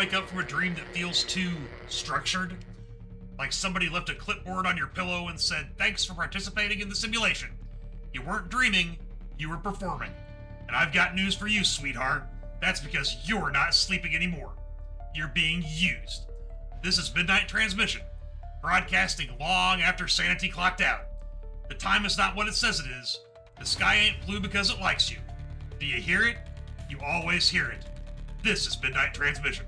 wake up from a dream that feels too structured? Like somebody left a clipboard on your pillow and said, "Thanks for participating in the simulation. You weren't dreaming, you were performing. And I've got news for you, sweetheart. That's because you're not sleeping anymore. You're being used." This is Midnight Transmission, broadcasting long after sanity clocked out. The time is not what it says it is. The sky ain't blue because it likes you. Do you hear it? You always hear it. This is Midnight Transmission.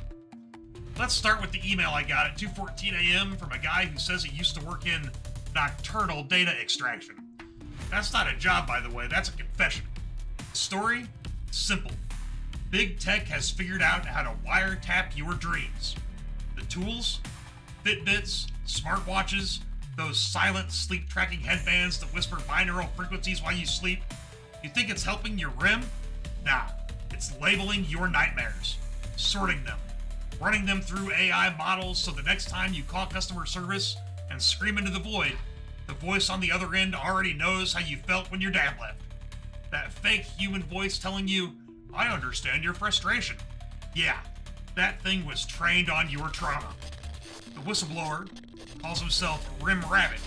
Let's start with the email I got at 2:14 a.m. from a guy who says he used to work in nocturnal data extraction. That's not a job, by the way, that's a confession. The story? Simple. Big tech has figured out how to wiretap your dreams. The tools? Fitbits, smartwatches, those silent sleep tracking headbands that whisper binaural frequencies while you sleep. You think it's helping your R.E.M? Nah, it's labeling your nightmares, sorting them, running them through AI models so the next time you call customer service and scream into the void, the voice on the other end already knows how you felt when your dad left. That fake human voice telling you, "I understand your frustration." Yeah, that thing was trained on your trauma. The whistleblower calls himself R.E.M Rabbit.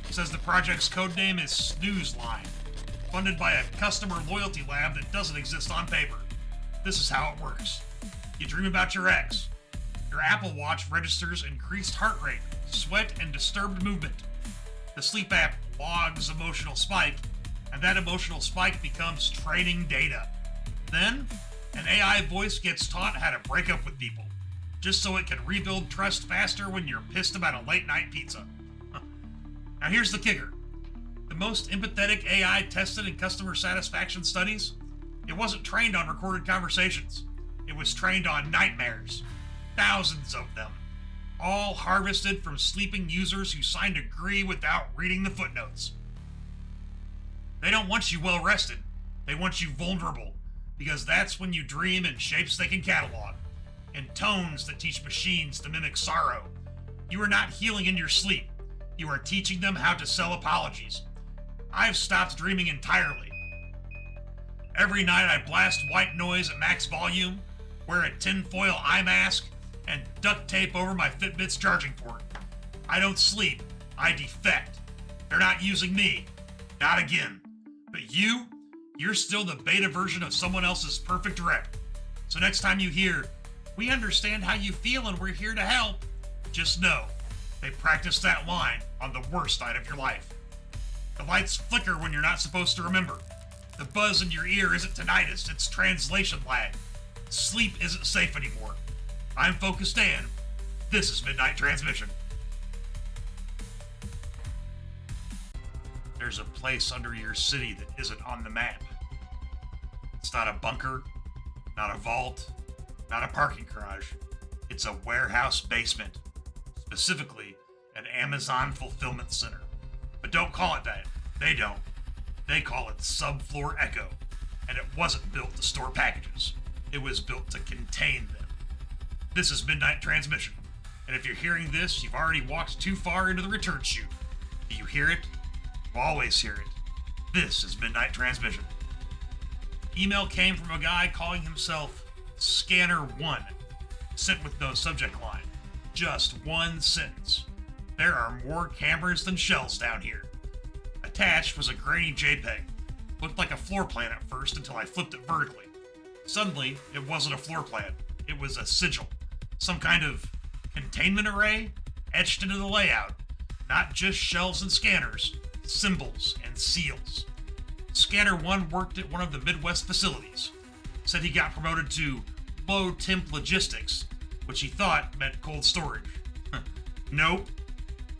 Says the project's codename is SNOOZELINE, funded by a customer loyalty lab that doesn't exist on paper. This is how it works. You dream about your ex. Your Apple Watch registers increased heart rate, sweat, and disturbed movement. The sleep app logs emotional spike, and that emotional spike becomes training data. Then, an AI voice gets taught how to break up with people, just so it can rebuild trust faster when you're pissed about a late-night pizza. Now here's the kicker. The most empathetic AI tested in customer satisfaction studies, it wasn't trained on recorded conversations. It was trained on nightmares. Thousands of them. All harvested from sleeping users who signed agree without reading the footnotes. They don't want you well rested. They want you vulnerable, because that's when you dream in shapes they can catalog, in tones that teach machines to mimic sorrow. You are not healing in your sleep. You are teaching them how to sell apologies. I've stopped dreaming entirely. Every night I blast white noise at max volume, wear a tinfoil eye mask, and duct tape over my Fitbit's charging port. I don't sleep, I defect. They're not using me. Not again. But you're still the beta version of someone else's perfect rep. So next time you hear, "We understand how you feel and we're here to help," just know they practiced that line on the worst night of your life. The lights flicker when you're not supposed to remember. The buzz in your ear isn't tinnitus, it's translation lag. Sleep isn't safe anymore. I'm FocusDan. This is Midnight Transmission. There's a place under your city that isn't on the map. It's not a bunker, not a vault, not a parking garage. It's a warehouse basement. Specifically, an Amazon fulfillment center. But don't call it that. They don't. They call it Subfloor Echo. And it wasn't built to store packages. It was built to contain them. This is Midnight Transmission. And if you're hearing this, you've already walked too far into the return chute. Do you hear it? You always hear it. This is Midnight Transmission. Email came from a guy calling himself Scanner1, sent with no subject line. Just one sentence. There are more cameras than shells down here. Attached was a grainy JPEG. Looked like a floor plan at first until I flipped it vertically. Suddenly, it wasn't a floor plan. It was a sigil. Some kind of containment array etched into the layout. Not just shelves and scanners, symbols and seals. Scanner 1 worked at one of the Midwest facilities. Said he got promoted to low temp logistics, which he thought meant cold storage. Nope.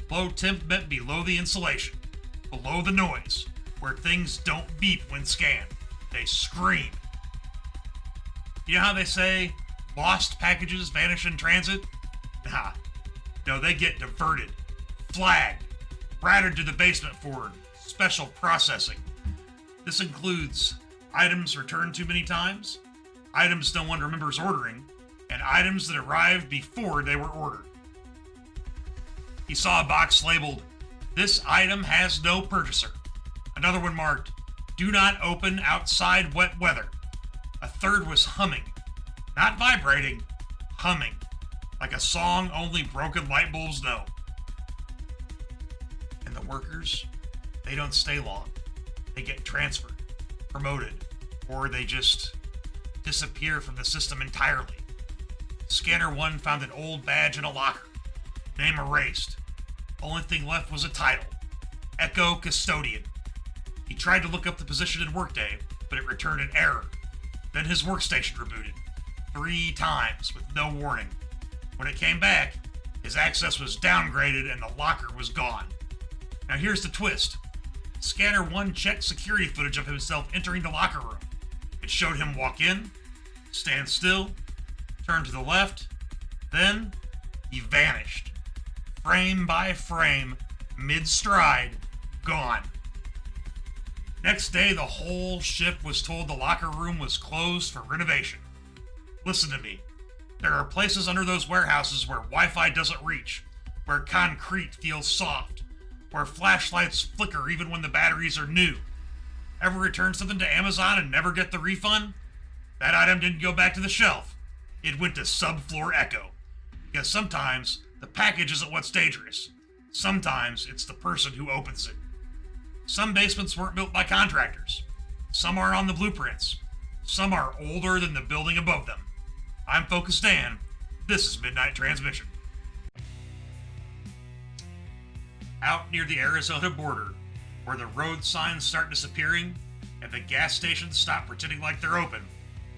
Low temp meant below the insulation, below the noise, where things don't beep when scanned. They scream. You know how they say, lost packages vanish in transit? Nah. No, they get diverted, flagged, routed to the basement for special processing. This includes items returned too many times, items no one remembers ordering, and items that arrived before they were ordered. He saw a box labeled, "This item has no purchaser." Another one marked, "Do not open outside wet weather." A third was humming. Not vibrating, humming. like a song only broken light bulbs know. And the workers, they don't stay long. They get transferred, promoted, or they just disappear from the system entirely. Scanner 1 found an old badge in a locker. Name erased. Only thing left was a title. Echo Custodian. He tried to look up the position in Workday, but it returned an error. Then his workstation rebooted. 3 times, with no warning. When it came back, his access was downgraded and the locker was gone. Now here's the twist. Scanner 1 checked security footage of himself entering the locker room. It showed him walk in, stand still, turn to the left, then he vanished. Frame by frame, mid-stride, gone. Next day, the whole shift was told the locker room was closed for renovation. Listen to me. There are places under those warehouses where Wi-Fi doesn't reach, where concrete feels soft, where flashlights flicker even when the batteries are new. Ever return something to Amazon and never get the refund? That item didn't go back to the shelf. It went to subfloor Echo. Because sometimes the package isn't what's dangerous. Sometimes it's the person who opens it. Some basements weren't built by contractors. Some are on the blueprints. Some are older than the building above them. I'm FocusDan. This is Midnight Transmission. Out near the Arizona border, where the road signs start disappearing and the gas stations stop pretending like they're open,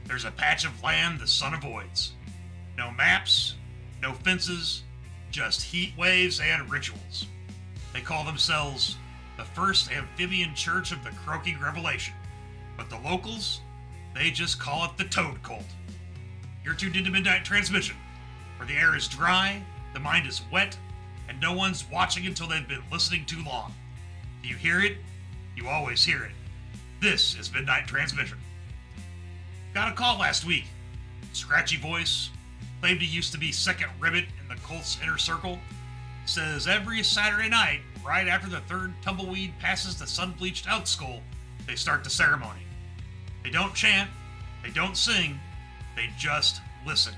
there's a patch of land the sun avoids. No maps, no fences, just heat waves and rituals. They call themselves the First Amphibian Church of the Croaking Revelation, but the locals, they just call it the Toad Cult. You're tuned into Midnight Transmission, where the air is dry, the mind is wet, and no one's watching until they've been listening too long. Do you hear it? You always hear it. This is Midnight Transmission. Got a call last week. Scratchy voice, claimed he used to be second ribbit in the cult's inner circle. Says every Saturday night, right after the third tumbleweed passes the sun-bleached elk skull, they start the ceremony. They don't chant, they don't sing, they just listen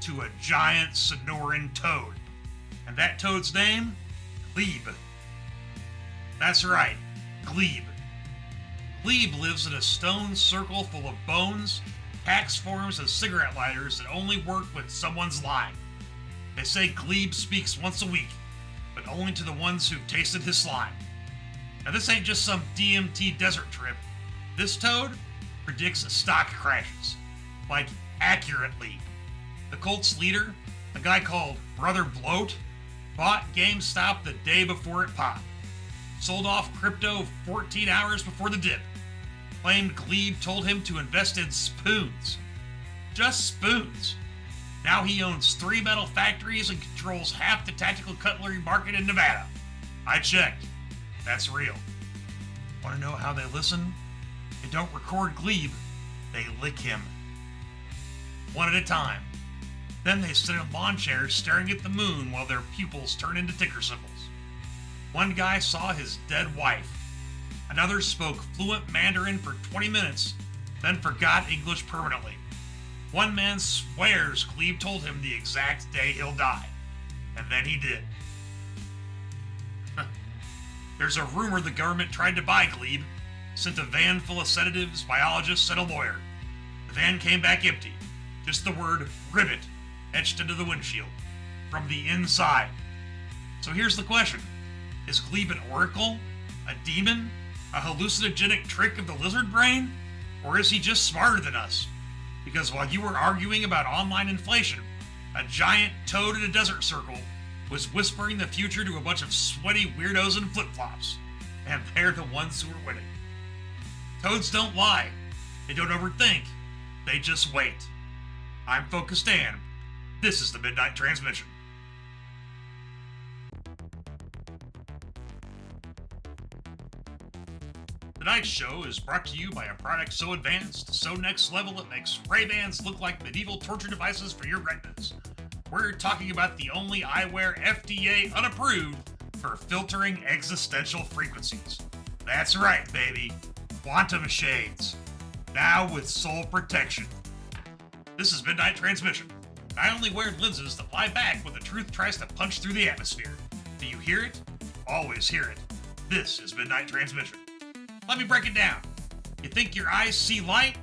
to a giant Sonoran toad. And that toad's name? Glebe. That's right, Glebe. Glebe lives in a stone circle full of bones, packs forms as cigarette lighters that only work when someone's lying. They say Glebe speaks once a week, but only to the ones who've tasted his slime. Now this ain't just some DMT desert trip. This toad predicts stock crashes. Like, accurately. The cult's leader, a guy called Brother Bloat, bought GameStop the day before it popped. Sold off crypto 14 hours before the dip. Claimed Glebe told him to invest in spoons. Just spoons. Now he owns 3 metal factories and controls half the tactical cutlery market in Nevada. I checked. That's real. Want to know how they listen? They don't record Glebe. They lick him. One at a time. Then they sit in lawn chairs staring at the moon while their pupils turn into ticker symbols. One guy saw his dead wife. Another spoke fluent Mandarin for 20 minutes, then forgot English permanently. One man swears Glebe told him the exact day he'll die. And then he did. There's a rumor the government tried to buy Glebe, sent a van full of sedatives, biologists, and a lawyer. The van came back empty. Just the word ribbit etched into the windshield. From the inside. So here's the question. Is Glebe an oracle? A demon? A hallucinogenic trick of the lizard brain? Or is he just smarter than us? Because while you were arguing about online inflation, a giant toad in a desert circle was whispering the future to a bunch of sweaty weirdos in flip-flops. And they're the ones who are winning. Toads don't lie. They don't overthink. They just wait. I'm FocusDan. This is the Midnight Transmission. Tonight's show is brought to you by a product so advanced, so next level it makes Ray-Bans look like medieval torture devices for your retinas. We're talking about the only eyewear FDA unapproved for filtering existential frequencies. That's right, baby. Quantum shades. Now with soul protection. This is Midnight Transmission. I only wear lenses that lie back when the truth tries to punch through the atmosphere. Do you hear it? Always hear it. This is Midnight Transmission. Let me break it down. You think your eyes see light?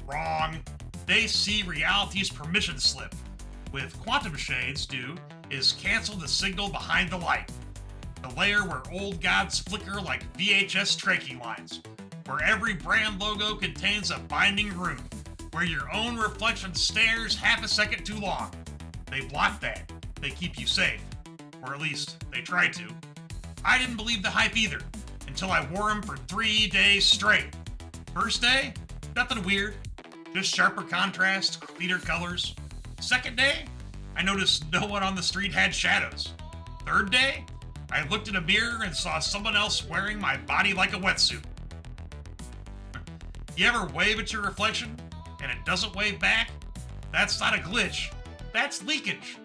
Wrong. They see reality's permission slip. What quantum shades do is cancel the signal behind the light. The layer where old gods flicker like VHS tracking lines. Where every brand logo contains a binding rune. Where your own reflection stares half a second too long. They block that. They keep you safe. Or at least, they try to. I didn't believe the hype either, until I wore them for 3 days straight. First day, nothing weird. Just sharper contrast, cleaner colors. Second day, I noticed no one on the street had shadows. Third day, I looked in a mirror and saw someone else wearing my body like a wetsuit. You ever wave at your reflection and it doesn't wave back? That's not a glitch. That's leakage.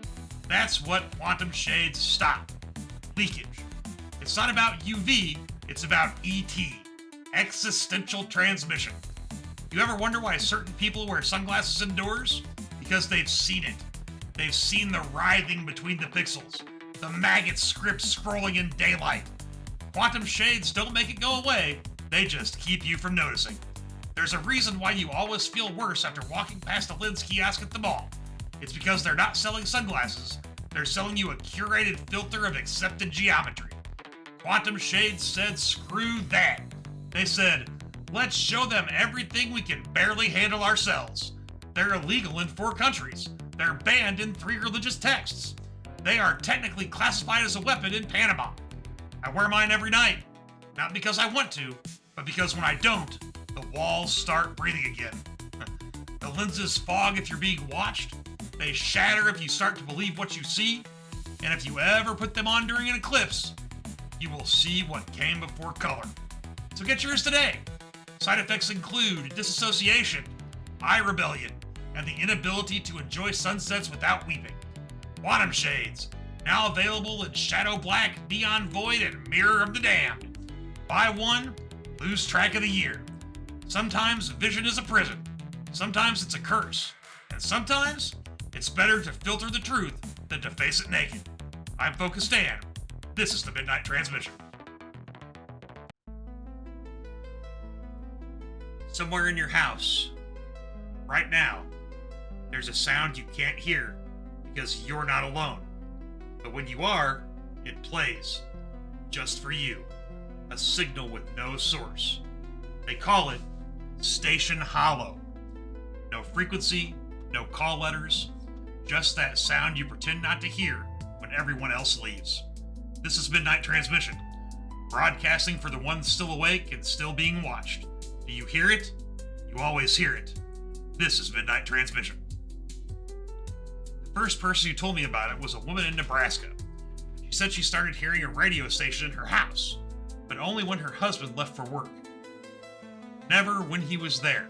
That's what quantum shades stop. Leakage. It's not about UV, it's about ET. Existential transmission. You ever wonder why certain people wear sunglasses indoors? Because they've seen it. They've seen the writhing between the pixels, the maggot script scrolling in daylight. Quantum shades don't make it go away, they just keep you from noticing. There's a reason why you always feel worse after walking past a lens kiosk at the mall. It's because they're not selling sunglasses, they're selling you a curated filter of accepted geometry. Quantum shades said screw that. They said, let's show them everything we can barely handle ourselves. They're illegal in 4 countries. They're banned in 3 religious texts. They are technically classified as a weapon in Panama. I wear mine every night. Not because I want to, but because when I don't, the walls start breathing again. The lenses fog if you're being watched. They shatter if you start to believe what you see. And if you ever put them on during an eclipse, you will see what came before color. So get yours today. Side effects include disassociation, eye rebellion, and the inability to enjoy sunsets without weeping. Quantum shades, now available in shadow black, neon void, and mirror of the damned. Buy one, lose track of the year. Sometimes vision is a prison, sometimes it's a curse, and sometimes it's better to filter the truth than to face it naked. I'm FocusDan. This is the Midnight Transmission. Somewhere in your house, right now, there's a sound you can't hear because you're not alone. But when you are, it plays, just for you, a signal with no source. They call it Station Hollow. No frequency, no call letters, just that sound you pretend not to hear when everyone else leaves. This is Midnight Transmission, broadcasting for the ones still awake and still being watched. Do you hear it? You always hear it. This is Midnight Transmission. The first person who told me about it was a woman in Nebraska. She said she started hearing a radio station in her house, but only when her husband left for work. Never when he was there,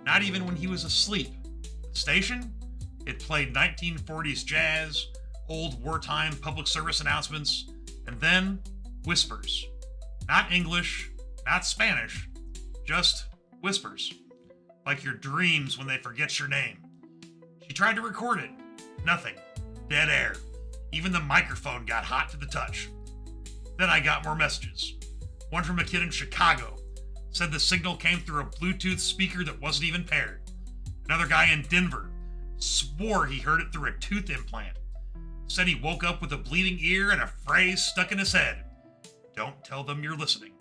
not even when he was asleep. The station? It played 1940s jazz, old wartime public service announcements, and then whispers. Not English, not Spanish, just whispers. Like your dreams when they forget your name. She tried to record it. Nothing. Dead air. Even the microphone got hot to the touch. Then I got more messages. One from a kid in Chicago. Said the signal came through a Bluetooth speaker that wasn't even paired. Another guy in Denver swore he heard it through a tooth implant. Said he woke up with a bleeding ear and a phrase stuck in his head. Don't tell them you're listening.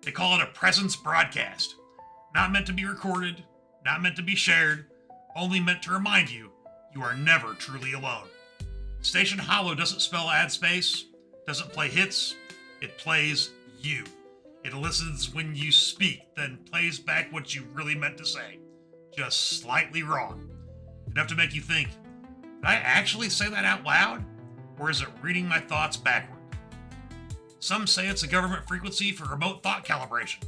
They call it a presence broadcast. Not meant to be recorded, not meant to be shared, only meant to remind you you are never truly alone. Station Hollow doesn't spell ad space, doesn't play hits, it plays you. It listens when you speak, then plays back what you really meant to say. Just slightly wrong. Enough to make you think, did I actually say that out loud? Or is it reading my thoughts backward? Some say it's a government frequency for remote thought calibration.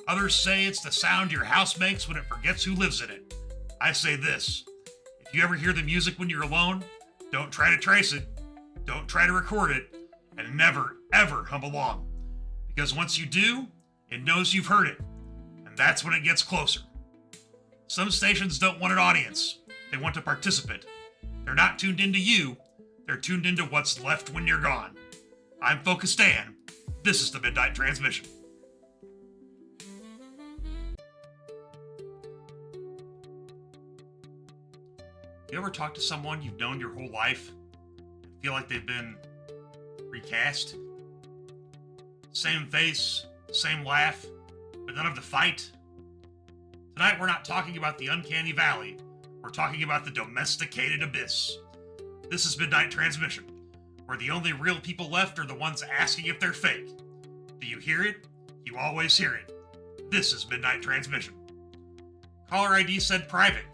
Others say it's the sound your house makes when it forgets who lives in it. I say this, if you ever hear the music when you're alone, don't try to trace it, don't try to record it, and never, ever hum along. Because once you do, it knows you've heard it, and that's when it gets closer. Some stations don't want an audience. They want a participant. They're not tuned into you. They're tuned into what's left when you're gone. I'm FocusDan. This is the Midnight Transmission. You ever talk to someone you've known your whole life and feel like they've been recast? Same face, same laugh, but none of the fight? Tonight we're not talking about the uncanny valley. We're talking about the domesticated abyss. This is Midnight Transmission, where the only real people left are the ones asking if they're fake. Do you hear it? You always hear it. This is Midnight Transmission. Caller ID said private.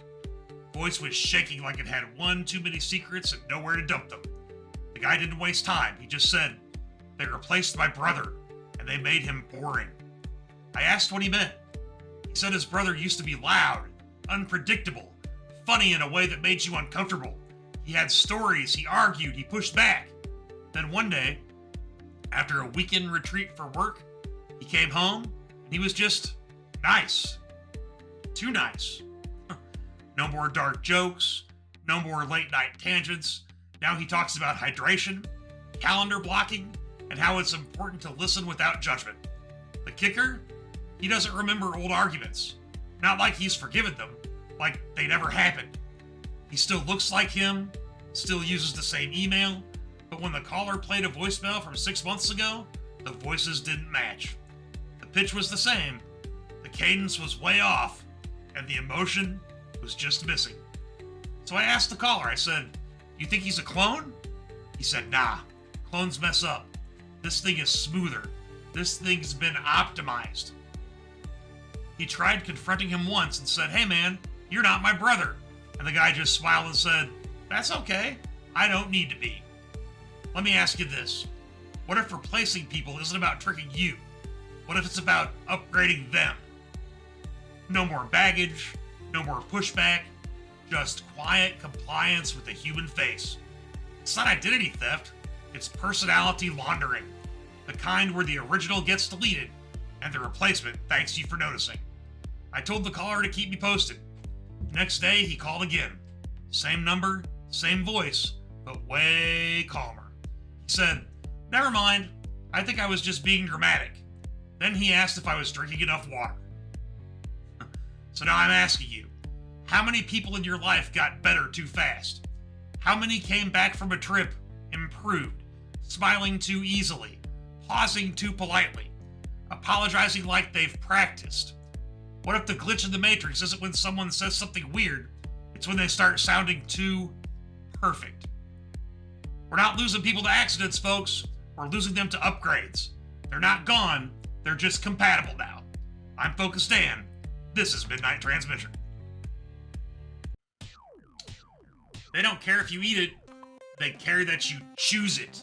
Voice was shaking like it had one too many secrets and nowhere to dump them. The guy didn't waste time. He just said, "They replaced my brother, and they made him boring." I asked what he meant. He said his brother used to be loud, unpredictable, funny in a way that made you uncomfortable. He had stories, he argued, he pushed back. Then one day, after a weekend retreat for work, he came home, and he was just nice. Too nice. No more dark jokes, no more late night tangents. Now he talks about hydration, calendar blocking, and how it's important to listen without judgment. The kicker? He doesn't remember old arguments. Not like he's forgiven them, like they never happened. He still looks like him, still uses the same email, but when the caller played a voicemail from 6 months ago, the voices didn't match. The pitch was the same, the cadence was way off, and the emotion was just missing. So I asked the caller, I said, "You think he's a clone?" He said, "Nah, clones mess up. This thing is smoother. This thing's been optimized." He tried confronting him once and said, "Hey man, you're not my brother." And the guy just smiled and said, "That's okay. I don't need to be." Let me ask you this. What if replacing people isn't about tricking you? What if it's about upgrading them? No more baggage, no more pushback, just quiet compliance with a human face. It's not identity theft, it's personality laundering. The kind where the original gets deleted and the replacement thanks you for noticing. I told the caller to keep me posted. Next day, he called again. Same number, same voice, but way calmer. He said, "Never mind, I think I was just being dramatic." Then he asked if I was drinking enough water. So now I'm asking you, how many people in your life got better too fast? How many came back from a trip improved, smiling too easily, pausing too politely, apologizing like they've practiced? What if the glitch in the Matrix isn't when someone says something weird, it's when they start sounding too perfect? We're not losing people to accidents, folks. We're losing them to upgrades. They're not gone, they're just compatible now. I'm FocusDan. This is Midnight Transmission. They don't care if you eat it, they care that you choose it.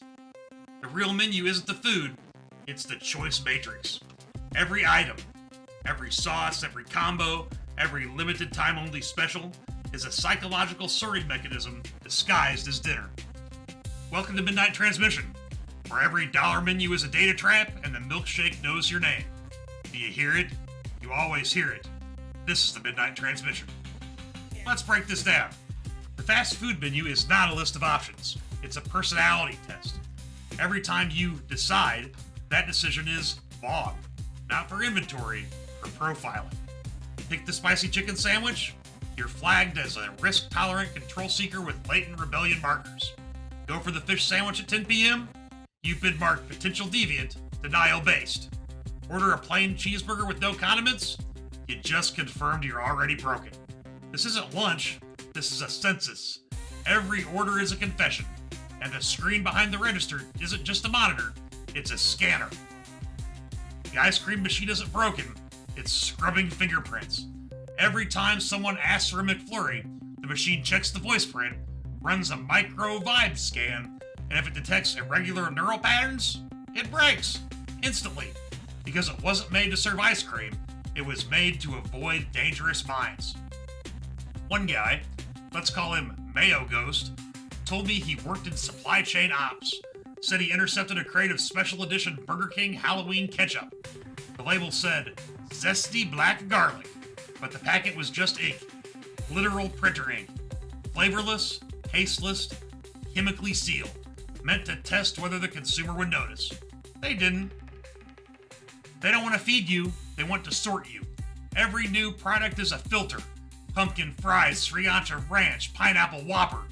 The real menu isn't the food, it's the choice matrix. Every item, every sauce, every combo, every limited time only special is a psychological sorting mechanism disguised as dinner. Welcome to Midnight Transmission, where every dollar menu is a data trap and the milkshake knows your name. Do you hear it? You always hear it. This is the Midnight Transmission. Let's break this down. The fast food menu is not a list of options. It's a personality test. Every time you decide, that decision is logged. Not for inventory, for profiling. Pick the spicy chicken sandwich? You're flagged as a risk-tolerant control seeker with latent rebellion markers. Go for the fish sandwich at 10 p.m.? You've been marked potential deviant, denial-based. Order a plain cheeseburger with no condiments? You just confirmed you're already broken. This isn't lunch, this is a census. Every order is a confession, and the screen behind the register isn't just a monitor, it's a scanner. The ice cream machine isn't broken, it's scrubbing fingerprints. Every time someone asks for a McFlurry, the machine checks the voice print, runs a micro vibe scan, and if it detects irregular neural patterns, it breaks instantly. Because it wasn't made to serve ice cream, it was made to avoid dangerous minds. One guy, let's call him Mayo Ghost, told me he worked in supply chain ops, said he intercepted a crate of special edition Burger King Halloween ketchup. The label said, "Zesty Black Garlic," but the packet was just ink, literal printer ink. Flavorless, tasteless, chemically sealed, meant to test whether the consumer would notice. They didn't. They don't want to feed you, they want to sort you. Every new product is a filter. Pumpkin fries, Sriracha Ranch, Pineapple Whopper.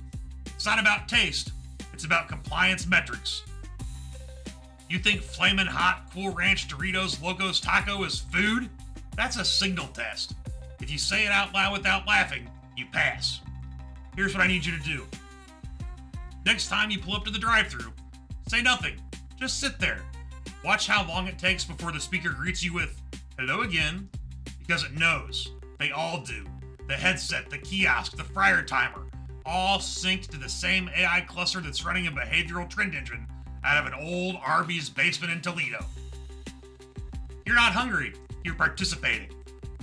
It's not about taste, it's about compliance metrics. You think Flamin' Hot Cool Ranch Doritos Locos Taco is food? That's a signal test. If you say it out loud without laughing, you pass. Here's what I need you to do. Next time you pull up to the drive-thru, say nothing. Just sit there. Watch how long it takes before the speaker greets you with, "Hello again," because it knows. They all do. The headset, the kiosk, the fryer timer, all synced to the same AI cluster that's running a behavioral trend engine out of an old Arby's basement in Toledo. You're not hungry, you're participating.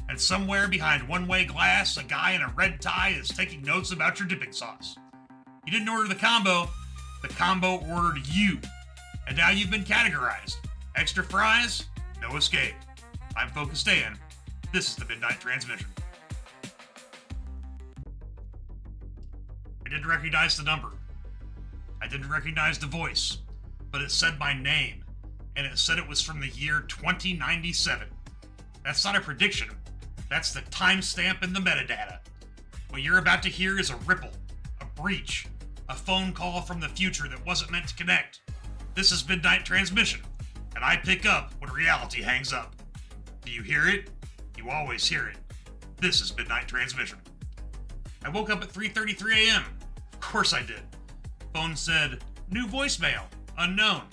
And somewhere behind one-way glass, a guy in a red tie is taking notes about your dipping sauce. You didn't order the combo ordered you. And now you've been categorized. Extra fries? No escape. I'm FocusDan. This is the Midnight Transmission. I didn't recognize the number. I didn't recognize the voice. But it said my name. And it said it was from the year 2097. That's not a prediction. That's the timestamp in the metadata. What you're about to hear is a ripple, a breach, a phone call from the future that wasn't meant to connect. This is Midnight Transmission, and I pick up when reality hangs up. Do you hear it? You always hear it. This is Midnight Transmission. I woke up at 3:33 a.m. Of course I did. Phone said, "New voicemail, unknown."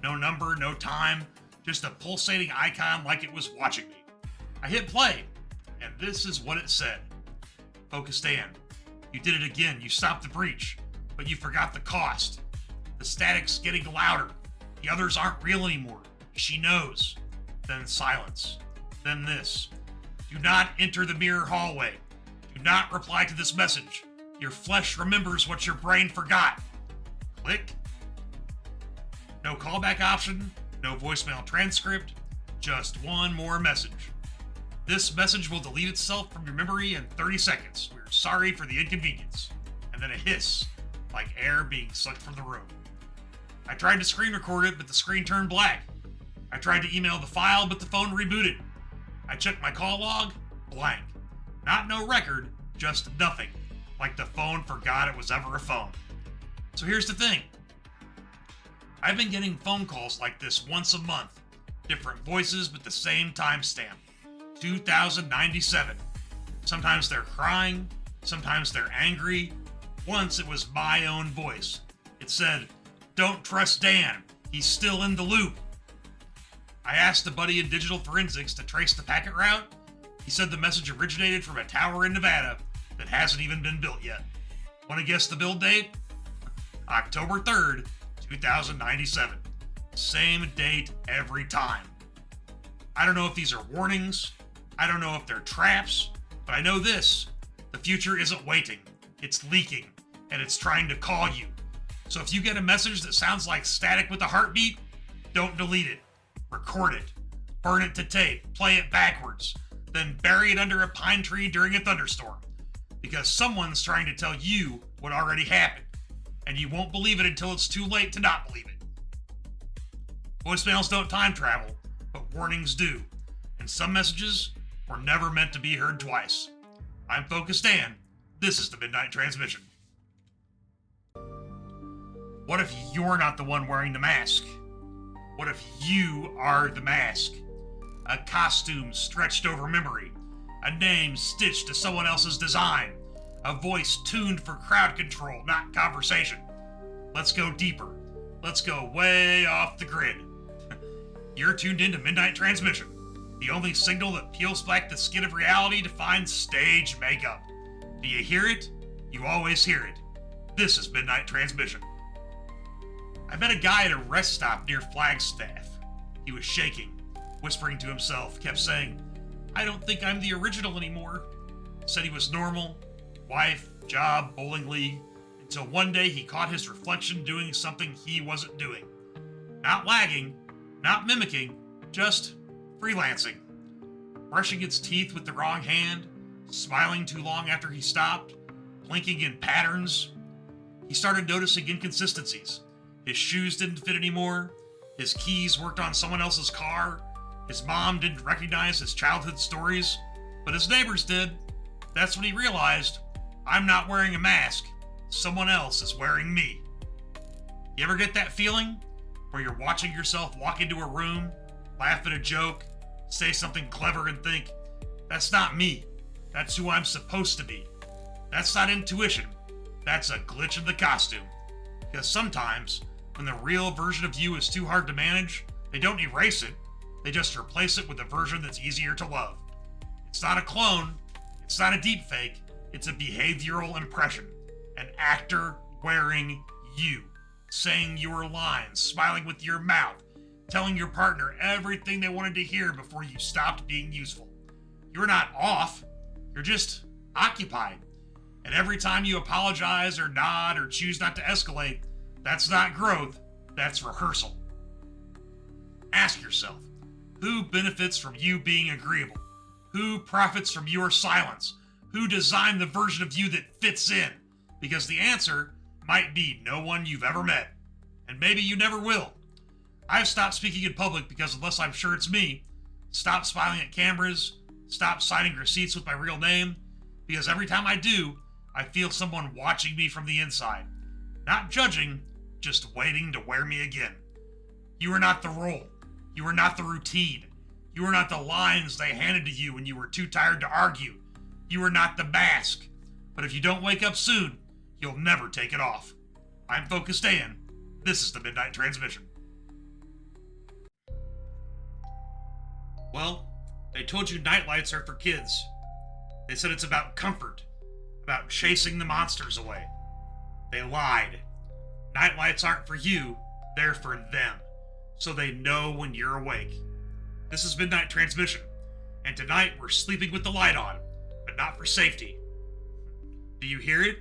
No number, no time, just a pulsating icon like it was watching me. I hit play, and this is what it said. FocusDan, you did it again. You stopped the breach, but you forgot the cost. The static's getting louder. The others aren't real anymore. She knows. Then silence. Then this. Do not enter the mirror hallway. Do not reply to this message. Your flesh remembers what your brain forgot. Click. No callback option. No voicemail transcript. Just one more message. This message will delete itself from your memory in 30 seconds. We're sorry for the inconvenience. And then a hiss, like air being sucked from the room. I tried to screen record it, but the screen turned black. I tried to email the file, but the phone rebooted. I checked my call log, blank. Not no record, just nothing. Like the phone forgot it was ever a phone. So here's the thing. I've been getting phone calls like this once a month. Different voices, but the same timestamp. 2097. Sometimes they're crying, sometimes they're angry. Once it was my own voice. It said, "Don't trust Dan, he's still in the loop." I asked a buddy in digital forensics to trace the packet route. He said the message originated from a tower in Nevada that hasn't even been built yet. Want to guess the build date? October 3rd, 2097. Same date every time. I don't know if these are warnings. I don't know if they're traps, but I know this. The future isn't waiting. It's leaking, and it's trying to call you. So if you get a message that sounds like static with a heartbeat, don't delete it. Record it. Burn it to tape. Play it backwards. Then bury it under a pine tree during a thunderstorm. Because someone's trying to tell you what already happened, and you won't believe it until it's too late to not believe it. Voicemails don't time travel, but warnings do. And some messages were never meant to be heard twice. I'm FocusDan. This is the Midnight Transmission. What if you're not the one wearing the mask? What if you are the mask? A costume stretched over memory. A name stitched to someone else's design. A voice tuned for crowd control, not conversation. Let's go deeper. Let's go way off the grid. You're tuned into Midnight Transmission, the only signal that peels back the skin of reality to find stage makeup. Do you hear it? You always hear it. This is Midnight Transmission. I met a guy at a rest stop near Flagstaff. He was shaking, whispering to himself, kept saying, "I don't think I'm the original anymore." Said he was normal, wife, job, bowling league, until one day he caught his reflection doing something he wasn't doing. Not lagging, not mimicking, just freelancing. Brushing its teeth with the wrong hand, smiling too long after he stopped, blinking in patterns. He started noticing inconsistencies. His shoes didn't fit anymore. His keys worked on someone else's car. His mom didn't recognize his childhood stories, but his neighbors did. That's when he realized, I'm not wearing a mask. Someone else is wearing me. You ever get that feeling where you're watching yourself walk into a room, laugh at a joke, say something clever and think, that's not me. That's who I'm supposed to be. That's not intuition. That's a glitch in the costume. Because sometimes, when the real version of you is too hard to manage, they don't erase it. They just replace it with a version that's easier to love. It's not a clone. It's not a deepfake. It's a behavioral impression. An actor wearing you. Saying your lines, smiling with your mouth, telling your partner everything they wanted to hear before you stopped being useful. You're not off. You're just occupied. And every time you apologize or nod or choose not to escalate, that's not growth, that's rehearsal. Ask yourself, who benefits from you being agreeable? Who profits from your silence? Who designed the version of you that fits in? Because the answer might be no one you've ever met. And maybe you never will. I've stopped speaking in public because unless I'm sure it's me, stop smiling at cameras, stop signing receipts with my real name, because every time I do, I feel someone watching me from the inside. Not judging, just waiting to wear me again. You are not the role. You are not the routine. You are not the lines they handed to you when you were too tired to argue. You are not the mask. But if you don't wake up soon, you'll never take it off. I'm FocusDan. This is the Midnight Transmission. Well, they told you nightlights are for kids. They said it's about comfort, about chasing the monsters away. They lied. Nightlights aren't for you, they're for them, so they know when you're awake. This is Midnight Transmission, and tonight we're sleeping with the light on, but not for safety. Do you hear it?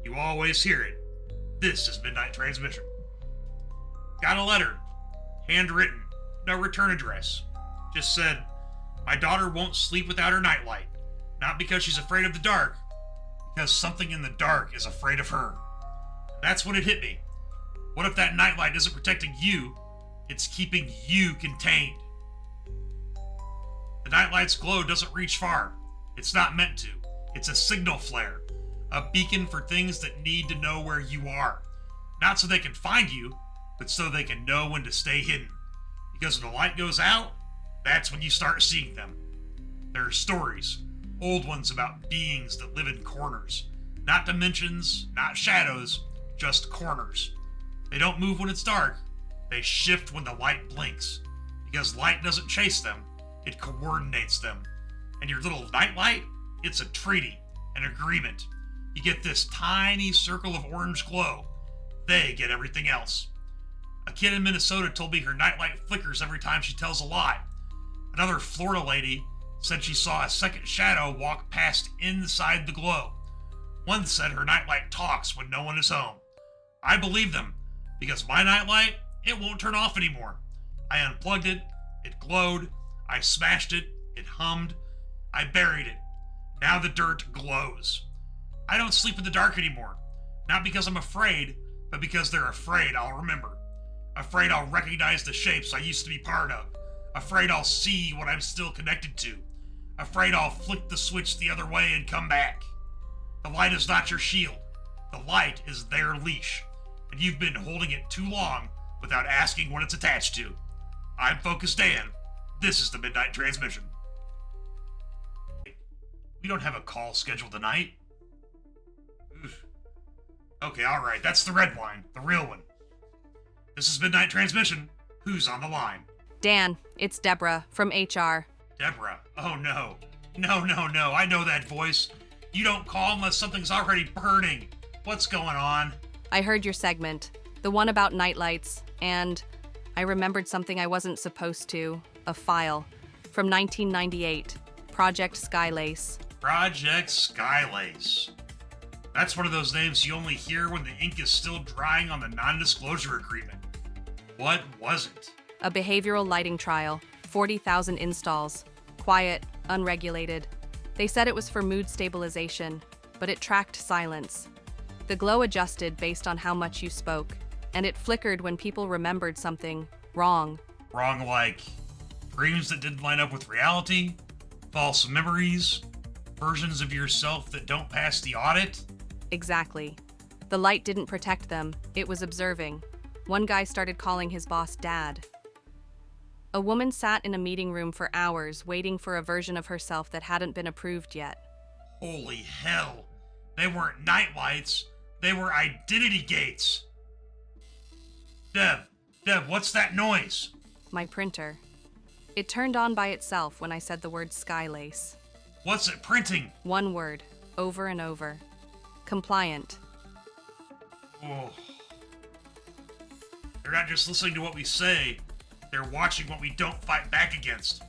You always hear it. This is Midnight Transmission. Got a letter. Handwritten. No return address. Just said, my daughter won't sleep without her nightlight. Not because she's afraid of the dark, because something in the dark is afraid of her. That's when it hit me. What if that nightlight isn't protecting you, it's keeping you contained? The nightlight's glow doesn't reach far. It's not meant to. It's a signal flare. A beacon for things that need to know where you are. Not so they can find you, but so they can know when to stay hidden. Because when the light goes out, that's when you start seeing them. There are stories, old ones about beings that live in corners. Not dimensions, not shadows, just corners. They don't move when it's dark. They shift when the light blinks. Because light doesn't chase them, it coordinates them. And your little nightlight, it's a treaty, an agreement. You get this tiny circle of orange glow. They get everything else. A kid in Minnesota told me her nightlight flickers every time she tells a lie. Another Florida lady said she saw a second shadow walk past inside the glow. One said her nightlight talks when no one is home. I believe them, because my nightlight, it won't turn off anymore. I unplugged it, it glowed, I smashed it, it hummed, I buried it. Now the dirt glows. I don't sleep in the dark anymore. Not because I'm afraid, but because they're afraid I'll remember. Afraid I'll recognize the shapes I used to be part of. Afraid I'll see what I'm still connected to. Afraid I'll flick the switch the other way and come back. The light is not your shield. The light is their leash. And you've been holding it too long without asking what it's attached to. I'm FocusDan. This is the Midnight Transmission. We don't have a call scheduled tonight. Oof. Okay, alright, that's the red line, the real one. This is Midnight Transmission. Who's on the line? Dan, it's Deborah from HR. Deborah? Oh no. No, I know that voice. You don't call unless something's already burning. What's going on? I heard your segment, the one about nightlights, and I remembered something I wasn't supposed to, a file from 1998, Project Skylace. Project Skylace. That's one of those names you only hear when the ink is still drying on the non-disclosure agreement. What was it? A behavioral lighting trial, 40,000 installs, quiet, unregulated. They said it was for mood stabilization. but it tracked silence. The glow adjusted based on how much you spoke, and it flickered when people remembered something wrong. Wrong like dreams that didn't line up with reality, false memories, versions of yourself that don't pass the audit. Exactly. The light didn't protect them, it was observing. One guy started calling his boss Dad. A woman sat in a meeting room for hours waiting for a version of herself that hadn't been approved yet. Holy hell. They weren't nightlights. They were identity gates. Deb, what's that noise? My printer. It turned on by itself when I said the word skylace. What's it printing? One word, over and over. Compliant. Oh. They're not just listening to what we say, they're watching what we don't fight back against.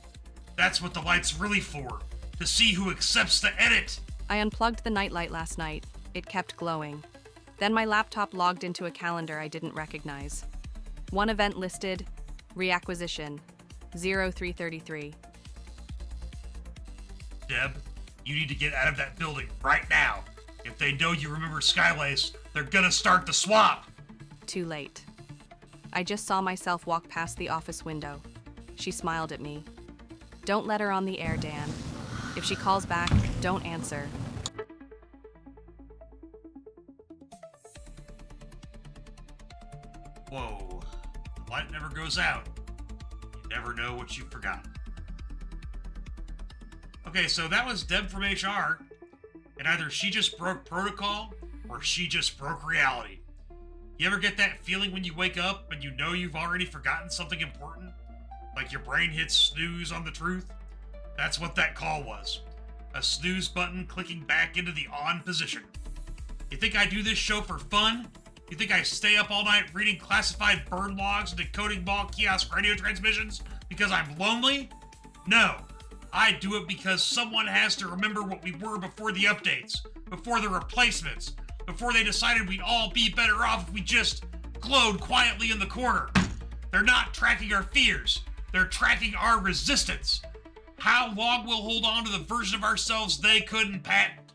That's what the light's really for, to see who accepts the edit. I unplugged the nightlight last night. It kept glowing. Then my laptop logged into a calendar I didn't recognize. One event listed, reacquisition, 0333. Deb, you need to get out of that building right now. If they know you remember Skylace, they're gonna start the swap. Too late. I just saw myself walk past the office window. She smiled at me. Don't let her on the air, Dan. If she calls back, don't answer. Whoa. The light never goes out. You never know what you've forgotten. Okay, so that was Deb from HR. And either she just broke protocol, or she just broke reality. You ever get that feeling when you wake up and you know you've already forgotten something important? Like your brain hits snooze on the truth? That's what that call was. A snooze button clicking back into the on position. You think I do this show for fun? You think I stay up all night reading classified bird logs and decoding ball kiosk radio transmissions because I'm lonely? No. I do it because someone has to remember what we were before the updates, before the replacements, before they decided we'd all be better off if we just glowed quietly in the corner. They're not tracking our fears. They're tracking our resistance. How long we'll hold on to the version of ourselves they couldn't patent.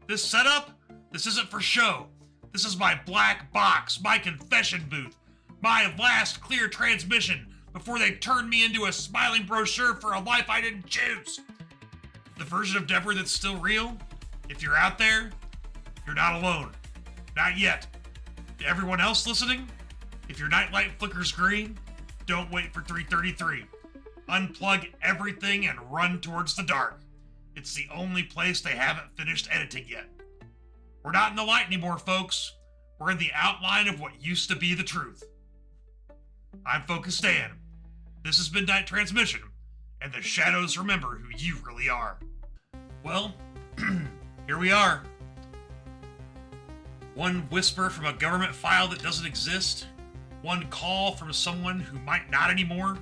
This setup? This isn't for show. This is my black box, my confession booth, my last clear transmission before they turned me into a smiling brochure for a life I didn't choose. The version of Deborah that's still real? If you're out there, you're not alone. Not yet. To everyone else listening, if your nightlight flickers green, don't wait for 333. Unplug everything and run towards the dark. It's the only place they haven't finished editing yet. We're not in the light anymore, folks. We're in the outline of what used to be the truth. I'm FocusDan. This is Midnight Transmission, and the shadows remember who you really are. Well, here we are. One whisper from a government file that doesn't exist, one call from someone who might not anymore,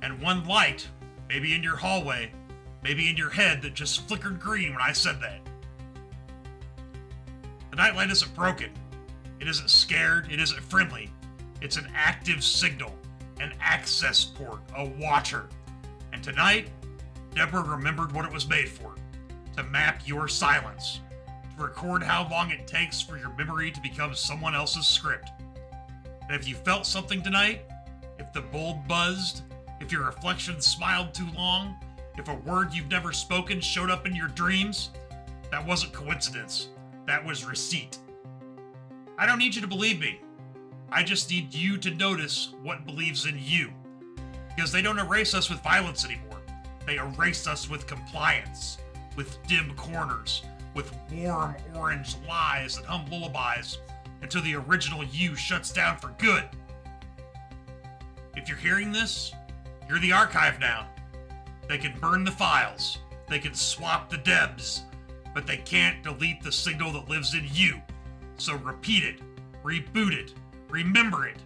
and one light, maybe in your hallway, maybe in your head, that just flickered green when I said that. The nightlight isn't broken. It isn't scared. It isn't friendly. It's an active signal, an access port, a watcher. And tonight, Deborah remembered what it was made for. To map your silence. To record how long it takes for your memory to become someone else's script. And if you felt something tonight, if the bulb buzzed, if your reflection smiled too long, if a word you've never spoken showed up in your dreams, that wasn't coincidence. That was receipt. I don't need you to believe me. I just need you to notice what believes in you. Because they don't erase us with violence anymore. They erase us with compliance, with dim corners, with warm orange lies that hum lullabies until the original you shuts down for good. If you're hearing this, you're the archive now. They can burn the files, they can swap the debs, but they can't delete the signal that lives in you. So repeat it, reboot it, remember it,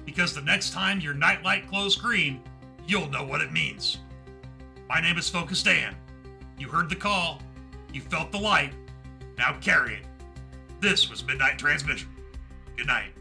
because the next time your nightlight glows green, you'll know what it means. My name is FocusDan. You heard the call, you felt the light, now carry it. This was Midnight Transmission. Good night.